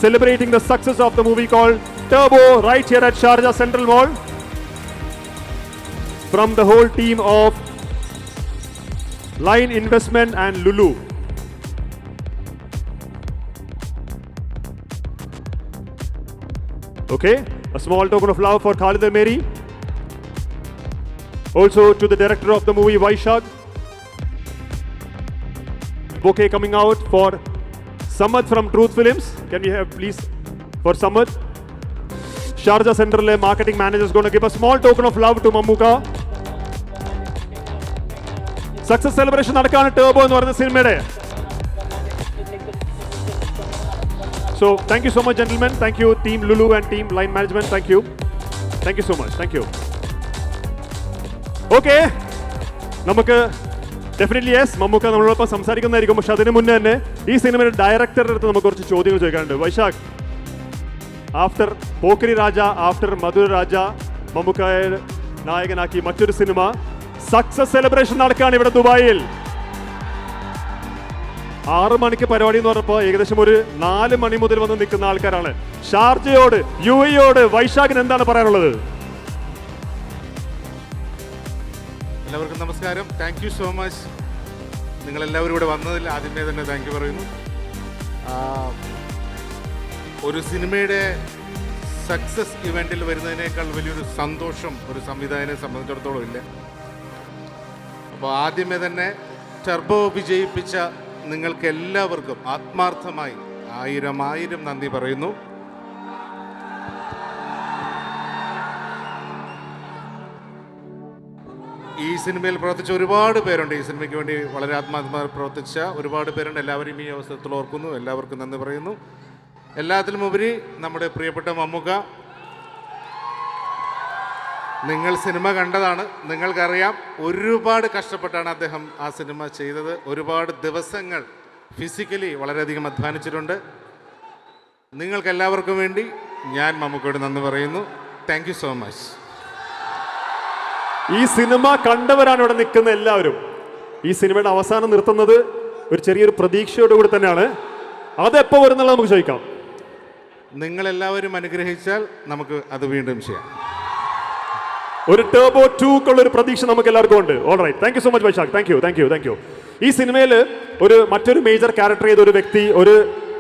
celebrating the success of the movie called Turbo right here at Sharjah Central Mall. From the whole team of Line Investment and Lulu. Okay, a small token of love for Khalid Al-Meri. Also to the director of the movie Vaishak. Bouquet coming out for Samad from Truth Films. Can we have please for Samad? Sharjah Central marketing manager is going to give a small token of love to Mammootka. Success celebration നടക്കാണ് turbo എന്ന് പറയുന്ന സിനിമയുടെ. So thank you so much gentlemen. Thank you team Lulu and team Line Management. Thank you. Thank you so much. Thank you. Okay. നമുക്ക് definitely yes Mammukka നമ്മളോടൊപ്പം സംസാരിക്കുന്നതായിരിക്കും. പക്ഷെ അതിന് മുന്നേ തന്നെ ഈ സിനിമയുടെ ഡയറക്ടറുടെ അടുത്ത് നമുക്ക് കുറച്ച് ചോദ്യങ്ങൾ ചോദിക്കാനുണ്ട്. വൈശാഖ്, ആഫ്റ്റർ പോക്കരി രാജ, ആഫ്റ്റർ മധുര രാജ, മമ്മൂക്കയെ നായകനാക്കി മറ്റൊരു സിനിമ സക്സസ് സെലിബ്രേഷൻ നടക്കുകയാണ് ഇവിടെ ദുബായിൽ. 6 മണിക്ക് പരിപാടി എന്ന് പറഞ്ഞപ്പോൾ ഏകദേശം ഒരു 4 മണി മുതൽ വന്ന് നിൽക്കുന്ന ആൾക്കാരാണ്. ഷാർജയോട്, UAE വൈശാഖിന് എന്താണ് പറയാനുള്ളത്? എല്ലാവർക്കും നമസ്കാരം. Thank you so much. നിങ്ങളെല്ലാവരും ഇവിടെ വന്നതിൽ ആദ്യമേ തന്നെ താങ്ക് യു പറയുന്നു. ഒരു സിനിമയുടെ സക്സസ് ഇവൻറ്റിൽ വരുന്നതിനേക്കാൾ വലിയൊരു സന്തോഷം ഒരു സംവിധായകനെ സംബന്ധിച്ചിടത്തോളം ഇല്ല. അപ്പോൾ ആദ്യമേ തന്നെ ടർബോ വിജയിപ്പിച്ച നിങ്ങൾക്ക് എല്ലാവർക്കും ആത്മാർത്ഥമായി 1000 നന്ദി പറയുന്നു. ഈ സിനിമയിൽ പ്രവർത്തിച്ച ഒരുപാട് പേരുണ്ട്. ഈ സിനിമയ്ക്ക് വേണ്ടി വളരെ ആത്മാർത്ഥമായി പ്രവർത്തിച്ച ഒരുപാട് പേരുണ്ട്. എല്ലാവരെയും ഈ അവസരത്തിൽ ഓർക്കുന്നു. എല്ലാവർക്കും നന്ദി പറയുന്നു. എല്ലാത്തിലും ഉപരി നമ്മുടെ പ്രിയപ്പെട്ട മമ്മൂക്ക, നിങ്ങൾ സിനിമ കണ്ടതാണ്, നിങ്ങൾക്കറിയാം ഒരുപാട് കഷ്ടപ്പെട്ടാണ് അദ്ദേഹം ആ സിനിമ ചെയ്തത്. ഒരുപാട് ദിവസങ്ങൾ ഫിസിക്കലി വളരെയധികം അധ്വാനിച്ചിട്ടുണ്ട്. നിങ്ങൾക്കെല്ലാവർക്കും വേണ്ടി ഞാൻ മമ്മൂക്കയോട് നന്ദി പറയുന്നു. Thank you so much. ഈ സിനിമ കണ്ടവരാണ് ഇവിടെ നിൽക്കുന്ന എല്ലാവരും. ഈ സിനിമയുടെ അവസാനം നിർത്തുന്നത് ഒരു ചെറിയൊരു പ്രതീക്ഷയോടുകൂടി തന്നെയാണ്. അതെപ്പോൾ വരുന്നുള്ളത് നമുക്ക് ചോദിക്കാം. നിങ്ങളെല്ലാവരും അനുഗ്രഹിച്ചാൽ നമുക്ക് അത് വീണ്ടും ചെയ്യാം. ഒരു ടർബോ 2 ഒരു പ്രതീക്ഷ നമുക്ക് എല്ലാവർക്കും ഉണ്ട്. Alright, thank you so much Vaishakh. Thank you. ഈ സിനിമയിൽ മറ്റൊരു മേജർ ക്യാരക്ടർ ചെയ്ത ഒരു വ്യക്തി, ഒരു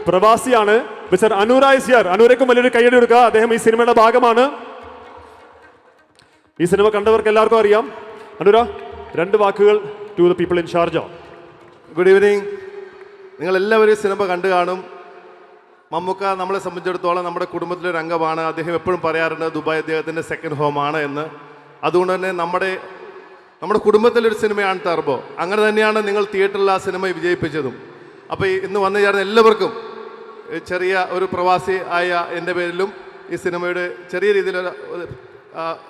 പ്രവാസിയാണ് മിസ്റ്റർ അനൂര ഇസ്യാർ. അനൂരയ്ക്കും വലിയൊരു കൈയടി കൊടുക്കുക. അദ്ദേഹം ഈ സിനിമയുടെ ഭാഗമാണ്. ഈ സിനിമ കണ്ടവർക്ക് എല്ലാവർക്കും അറിയാം. അനൂര, 2 വാക്കുകൾ to the people in Sharjah. Good evening. നിങ്ങളെല്ലാവരും സിനിമ കണ്ടു കാണും. മമ്മൂക്ക നമ്മളെ സംബന്ധിച്ചിടത്തോളം നമ്മുടെ കുടുംബത്തിലൊരു അംഗമാണ്. അദ്ദേഹം എപ്പോഴും പറയാറുണ്ട് ദുബായ് അദ്ദേഹത്തിൻ്റെ സെക്കൻഡ് ഹോമാണ് എന്ന്. അതുകൊണ്ട് തന്നെ നമ്മുടെ കുടുംബത്തിലൊരു സിനിമയാണ് ടർബോ. അങ്ങനെ തന്നെയാണ് നിങ്ങൾ തിയേറ്ററിൽ ആ സിനിമ വിജയിപ്പിച്ചതും. അപ്പോൾ ഇന്ന് വന്നു ചേർന്ന എല്ലാവർക്കും, ചെറിയ ഒരു പ്രവാസി ആയ എൻ്റെ പേരിലും ഈ സിനിമയുടെ ചെറിയ രീതിയിൽ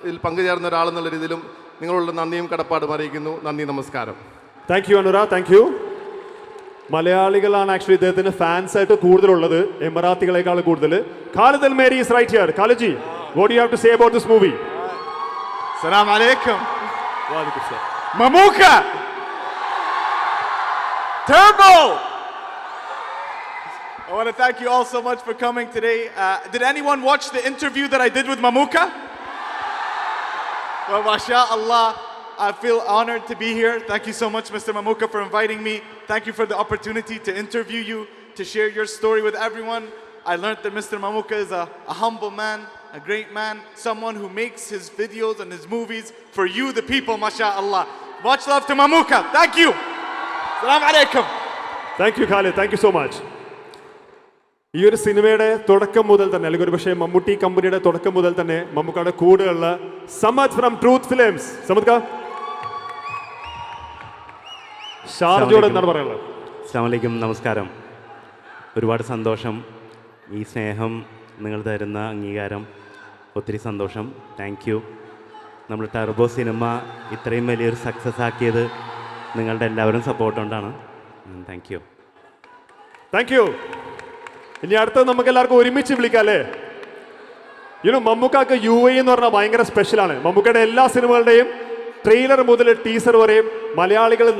ഇതിൽ പങ്കുചേർന്ന ഒരാളെന്നുള്ള രീതിയിലും നിങ്ങളുള്ള നന്ദിയും കടപ്പാടും അറിയിക്കുന്നു. നന്ദി, നമസ്കാരം. Thank you Anoora, thank you. മലയാളികളാണ് ആക്ച്വലി ഇദ്ദേഹത്തിന് ഫാൻസ് ആയിട്ട് കൂടുതലുള്ളത്, എമറാത്തികളെക്കാൾ കൂടുതൽ. Khalid അൽ-മേരി is right here. Khalid ji, what do you have to say about this movie? Assalamu alaikum. Wa alaikum salam. Mammootka! Turbo! I want to thank you all so much for coming today. Did anyone watch the interview that I did with Mammootka? Well, mashallah, I feel honored to be here. Thank you so much, Mr. Mammootka, for inviting me. Thank you for the opportunity to interview you, to share your story with everyone. I learned that Mr. Mammootka is a humble man, a great man, someone who makes his videos and his movies for you, the people, mashallah. Much love to Mammootka. Thank you. Assalamu alaikum. Thank you, Khalid. Thank you so much. ഈ ഒരു സിനിമയുടെ തുടക്കം മുതൽ തന്നെ, അല്ലെങ്കിൽ ഒരു പക്ഷേ മമ്മൂട്ടി കമ്പനിയുടെ തുടക്കം മുതൽ തന്നെ മമ്മൂക്കയുടെ കൂടെയുള്ള Samad from truth films. Samad, ഷാർജയോട് എന്താണ് പറയാനുള്ളത്? അസ്സലാമു അലൈക്കും, നമസ്കാരം. ഒരുപാട് സന്തോഷം. ഈ സ്നേഹം, നിങ്ങൾ തരുന്ന അംഗീകാരം, ഒത്തിരി സന്തോഷം. Thank you. നമ്മൾ ടർബോ സിനിമ ഇത്രയും വലിയൊരു സക്സസ് ആക്കിയത് നിങ്ങളുടെ എല്ലാവരും സപ്പോർട്ട് കൊണ്ടാണ്. Thank you. Thank U. ഇനി അടുത്തത് നമുക്ക് എല്ലാവർക്കും ഒരുമിച്ച് വിളിക്കാം അല്ലേ? മമ്മൂക്കാക്ക് UAE എന്ന് പറഞ്ഞാൽ ഭയങ്കര സ്പെഷ്യലാണ്. മമ്മൂക്കയുടെ എല്ലാ സിനിമകളുടെയും ട്രെയിലർ മുതൽ ടീസർ വരെയും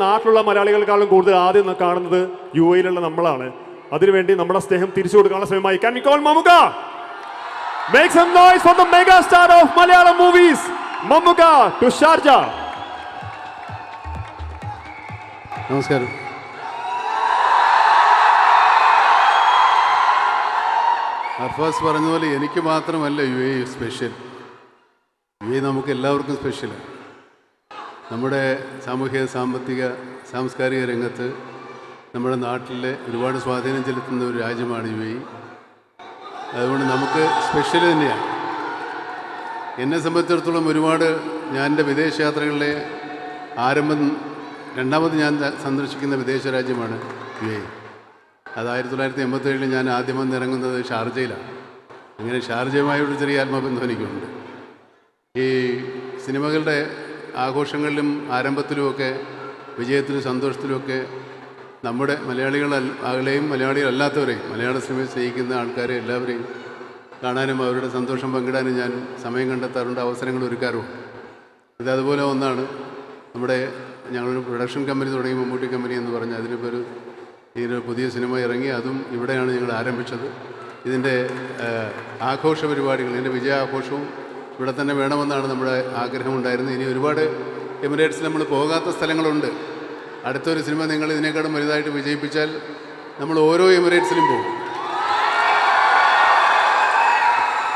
നാട്ടിലുള്ള മലയാളികളെക്കാളും കൂടുതൽ ആദ്യം കാണുന്നത് UAE നമ്മളാണ്. അതിനുവേണ്ടി നമ്മുടെ സ്നേഹം തിരിച്ചു കൊടുക്കാനുള്ള സമയമായി. Can we call Mamuka? Make some noise for the mega star of Malayalam movies, Mamuka, to Sharjah. നമസ്കാരം. അർഫാസ് പറഞ്ഞതുപോലെ എനിക്ക് മാത്രമല്ല UAE സ്പെഷ്യൽ. UAE നമുക്ക് എല്ലാവർക്കും സ്പെഷ്യലാണ്. നമ്മുടെ സാമൂഹിക സാമ്പത്തിക സാംസ്കാരിക രംഗത്ത് നമ്മുടെ നാട്ടിലെ ഒരുപാട് സ്വാധീനം ചെലുത്തുന്ന ഒരു രാജ്യമാണ് UAE. അതുകൊണ്ട് നമുക്ക് സ്പെഷ്യൽ തന്നെയാണ്. എന്നെ സംബന്ധിച്ചിടത്തോളം ഒരുപാട് ഞാൻ എൻ്റെ വിദേശയാത്രകളിലെ രണ്ടാമത് ഞാൻ സന്ദർശിക്കുന്ന വിദേശ രാജ്യമാണ് UAE. അത് 1987 ഞാൻ ആദ്യം വന്നിറങ്ങുന്നത് ഷാർജയിലാണ്. അങ്ങനെ ഷാർജയുമായൊരു ചെറിയ ആത്മബന്ധം എനിക്കുണ്ട്. ഈ സിനിമകളുടെ ആഘോഷങ്ങളിലും ആരംഭത്തിലുമൊക്കെ വിജയത്തിലും സന്തോഷത്തിലുമൊക്കെ നമ്മുടെ മലയാളികളെയും മലയാളികളല്ലാത്തവരെയും മലയാള സിനിമയെ സ്നേഹിക്കുന്ന ആൾക്കാരെ എല്ലാവരെയും കാണാനും അവരുടെ സന്തോഷം പങ്കിടാനും ഞാൻ സമയം കണ്ടെത്താറുണ്ട്, അവസരങ്ങൾ ഒരുക്കാറുണ്ട്. ഇതതുപോലെ ഒന്നാണ്. ഞങ്ങളൊരു പ്രൊഡക്ഷൻ കമ്പനി തുടങ്ങി, മമ്മൂട്ടി കമ്പനി എന്ന് പറഞ്ഞ് ഇതിനൊരു പുതിയ സിനിമ ഇറങ്ങി. അതും ഇവിടെയാണ് ഞങ്ങൾ ആരംഭിച്ചത്. ഇതിൻ്റെ ആഘോഷ പരിപാടികൾ, ഇതിൻ്റെ വിജയാഘോഷവും ഇവിടെ തന്നെ വേണമെന്നാണ് നമ്മുടെ ആഗ്രഹമുണ്ടായിരുന്നത്. ഇനി ഒരുപാട് എമിറേറ്റ്സിൽ നമ്മൾ പോകാത്ത സ്ഥലങ്ങളുണ്ട്. അടുത്തൊരു സിനിമ നിങ്ങൾ ഇതിനേക്കാളും വലുതായിട്ട് വിജയിപ്പിച്ചാൽ നമ്മൾ ഓരോ എമിറേറ്റ്സിലും പോകും.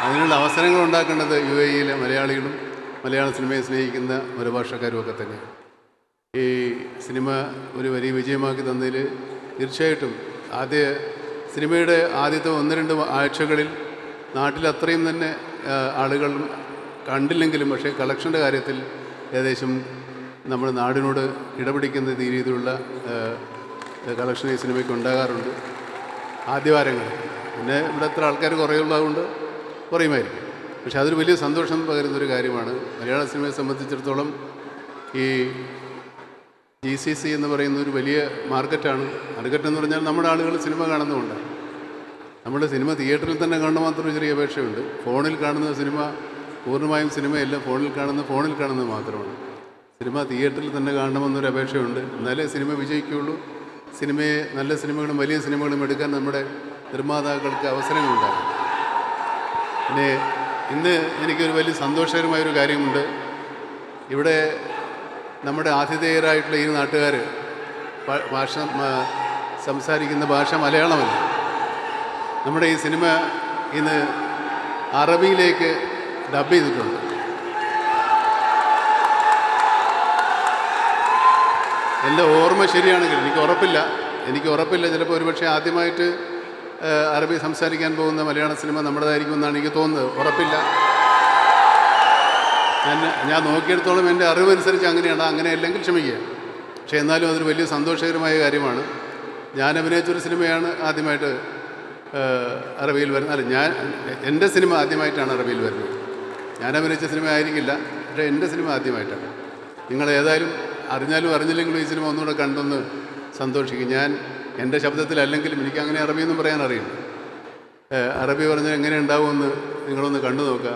അതിനുള്ള അവസരങ്ങൾ ഉണ്ടാക്കേണ്ടത് UAE-യിലെ മലയാളികളും മലയാള സിനിമയെ സ്നേഹിക്കുന്ന മറുഭാഷക്കാരും ഒക്കെ തന്നെയാണ്. ഈ സിനിമ ഒരു വലിയ വിജയമാക്കി തന്നതിൽ തീർച്ചയായിട്ടും സിനിമയുടെ ആദ്യത്തെ 1-2 ആഴ്ചകളിൽ നാട്ടിൽ അത്രയും തന്നെ ആളുകൾ കണ്ടില്ലെങ്കിലും പക്ഷേ കളക്ഷൻ്റെ കാര്യത്തിൽ ഏകദേശം നമ്മുടെ നാടിനോട് ഇടപിടിക്കുന്ന രീതിയിലുള്ള കളക്ഷൻ ഈ സിനിമയ്ക്ക് ഉണ്ടാകാറുണ്ട് ആദ്യവാരങ്ങൾ. പിന്നെ ഇവിടെ എത്ര ആൾക്കാർ കുറയുള്ളതുകൊണ്ട് കുറയുമായിരിക്കും. പക്ഷെ അതൊരു വലിയ സന്തോഷം പകരുന്നൊരു കാര്യമാണ്. മലയാള സിനിമയെ സംബന്ധിച്ചിടത്തോളം ഈ GCC എന്ന് പറയുന്ന ഒരു വലിയ മാർക്കറ്റാണ്. മാർക്കറ്റ് എന്ന് പറഞ്ഞാൽ നമ്മുടെ ആളുകൾ സിനിമ കാണുന്നതുകൊണ്ട് നമ്മുടെ സിനിമ തിയേറ്ററിൽ തന്നെ കാണുന്ന മാത്രം ചെറിയ അപേക്ഷയുണ്ട്. ഫോണിൽ കാണുന്ന സിനിമ പൂർണ്ണമായും സിനിമയല്ല, ഫോണിൽ കാണുന്നത് മാത്രമാണ്. സിനിമ തിയേറ്ററിൽ തന്നെ കാണണമെന്നൊരു അപേക്ഷയുണ്ട്. എന്നാലേ സിനിമ വിജയിക്കുകയുള്ളൂ. നല്ല സിനിമകളും വലിയ സിനിമകളും എടുക്കാൻ നമ്മുടെ നിർമ്മാതാക്കൾക്ക് അവസരങ്ങളുണ്ടാകും. പിന്നെ ഇന്ന് എനിക്കൊരു വലിയ സന്തോഷകരമായൊരു കാര്യമുണ്ട്. ഇവിടെ നമ്മുടെ ആതിഥേയരായിട്ടുള്ള ഈ നാട്ടുകാർ സംസാരിക്കുന്ന ഭാഷ മലയാളമല്ല. നമ്മുടെ ഈ സിനിമ ഇന്ന് അറബിയിലേക്ക് ഡബ് ചെയ്തിട്ടുണ്ട്. എൻ്റെ ഓർമ്മ ശരിയാണെങ്കിൽ എനിക്ക് ഉറപ്പില്ല ചിലപ്പോൾ ഒരുപക്ഷെ ആദ്യമായിട്ട് അറബി സംസാരിക്കാൻ പോകുന്ന മലയാള സിനിമ നമ്മുടേതായിരിക്കുമെന്നാണ് എനിക്ക് തോന്നുന്നത്. ഉറപ്പില്ല. ഞാൻ നോക്കിയെടുത്തോളം എൻ്റെ അറിവനുസരിച്ച് അങ്ങനെയാണ്. അങ്ങനെയല്ലെങ്കിൽ ക്ഷമിക്കുക. പക്ഷേ എന്നാലും അതൊരു വലിയ സന്തോഷകരമായ കാര്യമാണ്. ഞാൻ അഭിനയിച്ചൊരു സിനിമയാണ് ആദ്യമായിട്ട് അറബിയിൽ വരുന്നത്. എൻ്റെ സിനിമ ആദ്യമായിട്ടാണ് അറബിയിൽ വരുന്നത്. ഞാൻ അഭിനയിച്ച സിനിമ ആയിരിക്കില്ല, പക്ഷേ എൻ്റെ സിനിമ ആദ്യമായിട്ടാണ്. നിങ്ങൾ ഏതായാലും അറിഞ്ഞാലും അറിഞ്ഞില്ലെങ്കിലും ഈ സിനിമ ഒന്നുകൂടെ കണ്ടൊന്ന് സന്തോഷിക്കും. ഞാൻ എൻ്റെ ശബ്ദത്തിലല്ലെങ്കിലും എനിക്ക് അങ്ങനെ അറബിയൊന്നും പറയാൻ അറിയില്ല. അറബി പറഞ്ഞാൽ എങ്ങനെ ഉണ്ടാവുമെന്ന് നിങ്ങളൊന്ന് കണ്ടു നോക്കുക.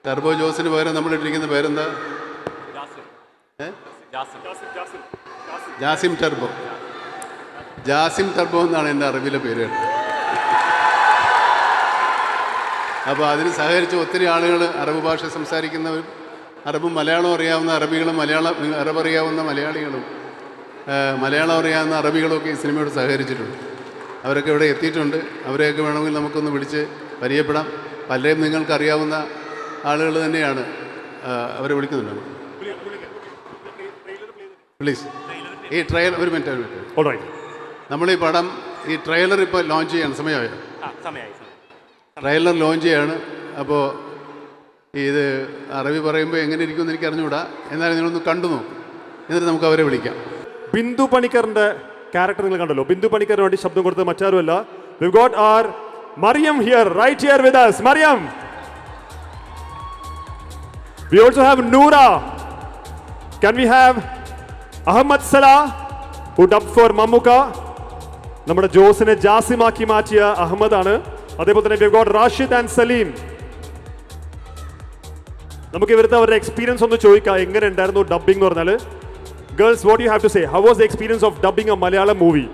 ടർബോ ജോസിന് പകരം നമ്മളിട്ടിരിക്കുന്ന പേരെന്താ? ജാസിം ടർബോ എന്നാണ് എൻ്റെ അറബിയിലെ പേര്. അപ്പോൾ അതിന് സഹകരിച്ച് ഒത്തിരി ആളുകൾ അറബ് ഭാഷ സംസാരിക്കുന്നവരും അറബും മലയാളം അറിയാവുന്ന അറബികളും അറബ് അറിയാവുന്ന മലയാളികളും മലയാളം അറിയാവുന്ന അറബികളൊക്കെ ഈ സിനിമയോട് സഹകരിച്ചിട്ടുണ്ട്. അവരൊക്കെ ഇവിടെ എത്തിയിട്ടുണ്ട്. അവരെയൊക്കെ വേണമെങ്കിൽ നമുക്കൊന്ന് വിളിച്ച് പരിചയപ്പെടാം. പലരെയും നിങ്ങൾക്കറിയാവുന്ന ആളുകൾ തന്നെയാണ്. അവരെ വിളിക്കുന്നുണ്ടോ? പ്ലീസ് ഈ ട്രെയിലർ ഒരു മിനിറ്റ്. നമ്മളീ പടം ഈ ട്രെയിലർ ഇപ്പോൾ ലോഞ്ച് ചെയ്യാണ്. സമയമായോ? ട്രെയിലർ ലോഞ്ച് ചെയ്യാണ്. അപ്പോൾ ഇത് അറബി പറയുമ്പോൾ എങ്ങനെ ഇരിക്കുമെന്ന് എനിക്ക് അറിഞ്ഞുകൂടാ. എന്നാലും നിങ്ങളൊന്ന് കണ്ടു നോക്കും, എന്നിട്ട് നമുക്ക് അവരെ വിളിക്കാം. ബിന്ദു പണിക്കറിന്റെ ക്യാരക്ടർ നിങ്ങൾ കണ്ടല്ലോ. ബിന്ദു പണിക്കറിന് വേണ്ടി ശബ്ദം കൊടുത്തത് മറ്റാരുമല്ല, we've got our Mariam here, right here with us. Mariam. We also have Noora. Can we have Ahmad Salah, who dubbed for Mamuka? നമ്മുടെ ജോസിനെ ജാസിമാക്കി മാറ്റിയ അഹമ്മദ് ആണ്. അതേപോലെ തന്നെ we've got Rashid and Salim. നമുക്ക് ഇവരുടെ അവരുടെ എക്സ്പീരിയൻസ് ഒന്ന് ചോദിക്കാം. എങ്ങനെ ഉണ്ടായിരുന്നു ഡബിംഗ് എന്ന് പറഞ്ഞാൽ? Girls, what do you have to say? How was the experience of dubbing a Malayalam movie?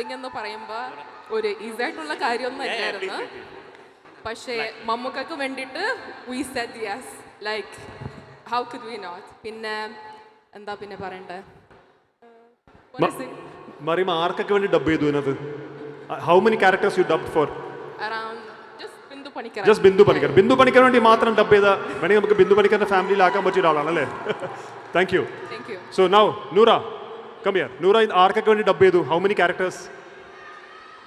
Dubbing എന്ന് പറയുമ്പോൾ ഒരു ഈസിയായിട്ടുള്ള കാര്യമൊന്നും അല്ലായിരുന്നു. പക്ഷേ മമ്മൂക്കക്ക് വേണ്ടിയിട്ട് we said yes, like how could we not. പിന്നെ എന്താ പിന്നെ പറയണ്ടേ, മറിയം ആർക്കൊക്കെ വേണ്ടി ഡബ് ചെയ്തു ഇതിനകത്ത്? How many characters you dubbed for? Around Bindu Panicker. Just Bindu Panicker. Bindu Panicker വേണ്ടി മാത്രം ഡബ് ചെയ്ത വേണമെങ്കിൽ നമുക്ക് ബിന്ദു പണിക്കറിന്റെ ഫാമിലിയിലാക്കാൻ പറ്റിയ ഒരാളാണ് അല്ലേ? Thank you. Thank you. So now Noora, come here. Noora ആർക്കൊക്കെ വേണ്ടി ഡബ് ചെയ്തു? How many characters?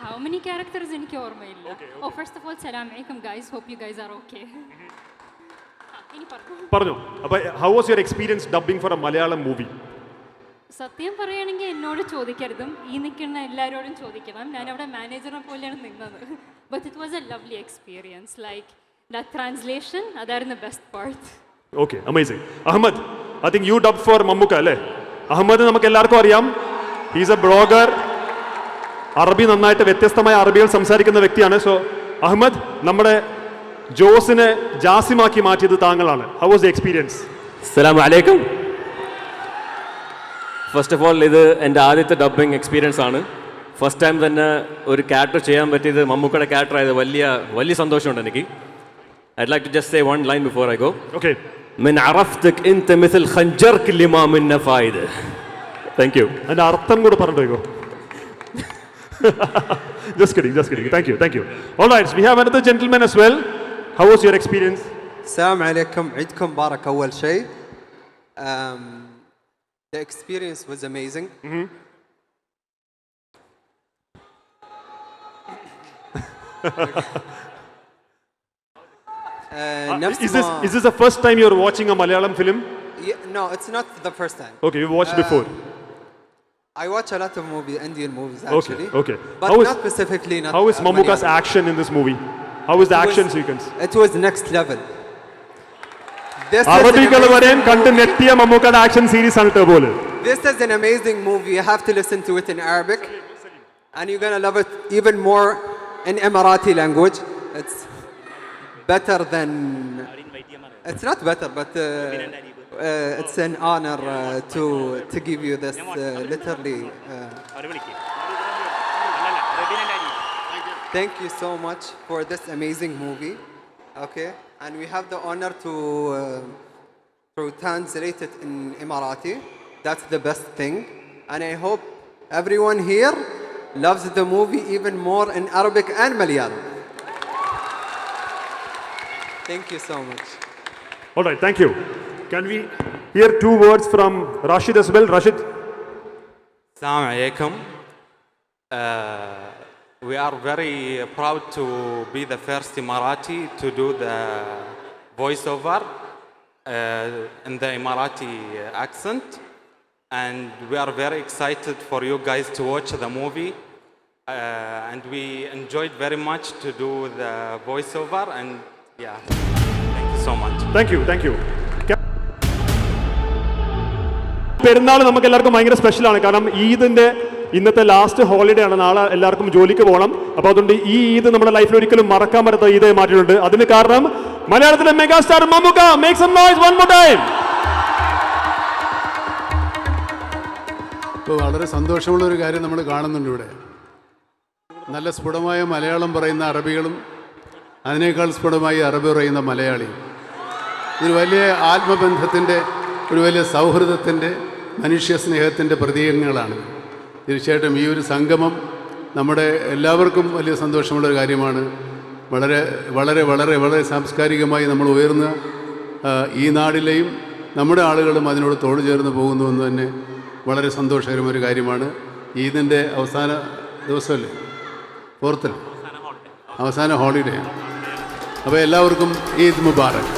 How many characters എനിക്ക് ഓർമ്മയില്ല. Oh, first of all, salam alaikum guys. Hope you guys are okay. ഇനി പറഞ്ഞു. പറഞ്ഞു. അപ്പോൾ how was your experience dubbing for a Malayalam movie? സത്യം പറയുകയാണെങ്കിൽ എന്നോട് ചോദിക്കരുതും, ഈ നിൽക്കുന്ന എല്ലാവരോടും ചോദിക്കണം. ഞാൻ അവിടെ മാനേജറിനെ പോലെയാണ് നിന്നത്. But it was a lovely experience. Like that translation, അതായിരുന്നു best part. Okay, amazing. Ahmed, I think you dub for Mammukka അല്ലേ? അഹമ്മദ് നമുക്ക് എല്ലാവർക്കും അറിയാം, ഹീസ് എ ബ്ലോഗർ. അറബി നന്നായിട്ട് വ്യത്യസ്തമായ അറബികൾ സംസാരിക്കുന്ന വ്യക്തിയാണ്. സോ അഹമ്മദ്, നമ്മുടെ ജോസിനെ ജാസിമാക്കി മാറ്റിയത് താങ്കളാണ്. How was the experience? അസ്സലാമു അലൈക്കും. ഫസ്റ്റ് ഓഫ് ഓൾ, ഇത് എൻ്റെ ആദ്യത്തെ ഡബ്ബിംഗ് എക്സ്പീരിയൻസ് ആണ്. ഫസ്റ്റ് ടൈം തന്നെ ഒരു ക്യാരക്ടർ ചെയ്യാൻ പറ്റിയത് മമ്മൂക്കയുടെ ക്യാരക്ടർ ആയത് വലിയ സന്തോഷമുണ്ട് എനിക്ക്. I'd like to just say one line before I go. Okay. من عرفتك أنت مثل خنجرك اللي ما منه فايدة. Thank you. അതിന്റെ അർത്ഥം കൂടെ പറഞ്ഞിട്ടോ? Just kidding. Thank you. All right, we have another gentleman as well. How was your experience? السلام عليكم. عيدكم مبارك أول شيء. The experience was amazing. Is this the first time you're watching a Malayalam film? No, it's not the first time. Okay, you watched before. I watch a lot of Indian movies actually. Okay. But not specifically. How is Mammuka's action in this movie? How is the action sequence? It was next level. അറബികൾ വരെയും കണ്ട് നെറ്റിയ മമ്മൂക്കയുടെ action series ആണ് ടർബോയിൽ. This is an amazing movie. You have to listen to it in Arabic, and you're gonna love it even more in Emirati language. It's better than. It's not better, but it's an honor to give you this literally. Thank you so much for this amazing movie. Okay, and we have the honor to translate it in Emirati. That's the best thing, and I hope everyone here loves the movie even more in Arabic and Malayalam. Thank you so much. All right, thank you. Can we hear 2 words from Rashid as well? Rashid. Assalamu alaikum. We are very proud to be the first Emirati to do the voiceover in the Emirati accent, and we are very excited for you guys to watch the movie, and we enjoyed very much to do the voiceover, and yeah, thank you so much. Thank you. പെരുന്നാൾ നമുക്ക് എല്ലാവർക്കും ഭയങ്കര സ്പെഷ്യലാണ്. കാരണം ഈദിന്റെ ഇന്നത്തെ last holiday ആണ്. നാളെ എല്ലാവർക്കും ജോലിക്ക് പോകണം. അപ്പോൾ അതുകൊണ്ട് ഈ ഈദ് നമ്മുടെ ലൈഫിൽ ഒരിക്കലും മറക്കാൻ പറ്റാത്ത ഈദായി മാറ്റിയിട്ടുണ്ട്. അതിന് കാരണം മലയാളത്തിലെ megastar Mammukka. Make some noise one more time. ഇപ്പോൾ വളരെ സന്തോഷമുള്ള ഒരു കാര്യം നമ്മൾ കാണുന്നുണ്ട് ഇവിടെ. നല്ല സ്ഫുടമായ മലയാളം പറയുന്ന അറബികളും അതിനേക്കാൾ സ്ഫുടമായി അറബി പറയുന്ന മലയാളിയും. ഒരു വലിയ ആത്മബന്ധത്തിൻ്റെ, ഒരു വലിയ സൗഹൃദത്തിൻ്റെ, മനുഷ്യ സ്നേഹത്തിൻ്റെ പ്രതീകങ്ങളാണ്. തീർച്ചയായിട്ടും ഈ ഒരു സംഗമം നമ്മുടെ എല്ലാവർക്കും വലിയ സന്തോഷമുള്ളൊരു കാര്യമാണ്. വളരെ വളരെ വളരെ വളരെ സാംസ്കാരികമായി നമ്മൾ ഉയർന്ന ഈ നാടിലെയും നമ്മുടെ ആളുകളും അതിനോട് തോട് ചേർന്ന് പോകുന്നുവെന്ന് തന്നെ വളരെ സന്തോഷകരമൊരു കാര്യമാണ്. ഈദിൻ്റെ അവസാന ദിവസമല്ലേ, 4th അവസാന ഹോളിഡേ ആണ്. അപ്പോൾ എല്ലാവർക്കും ഈദ് മുബാറക്.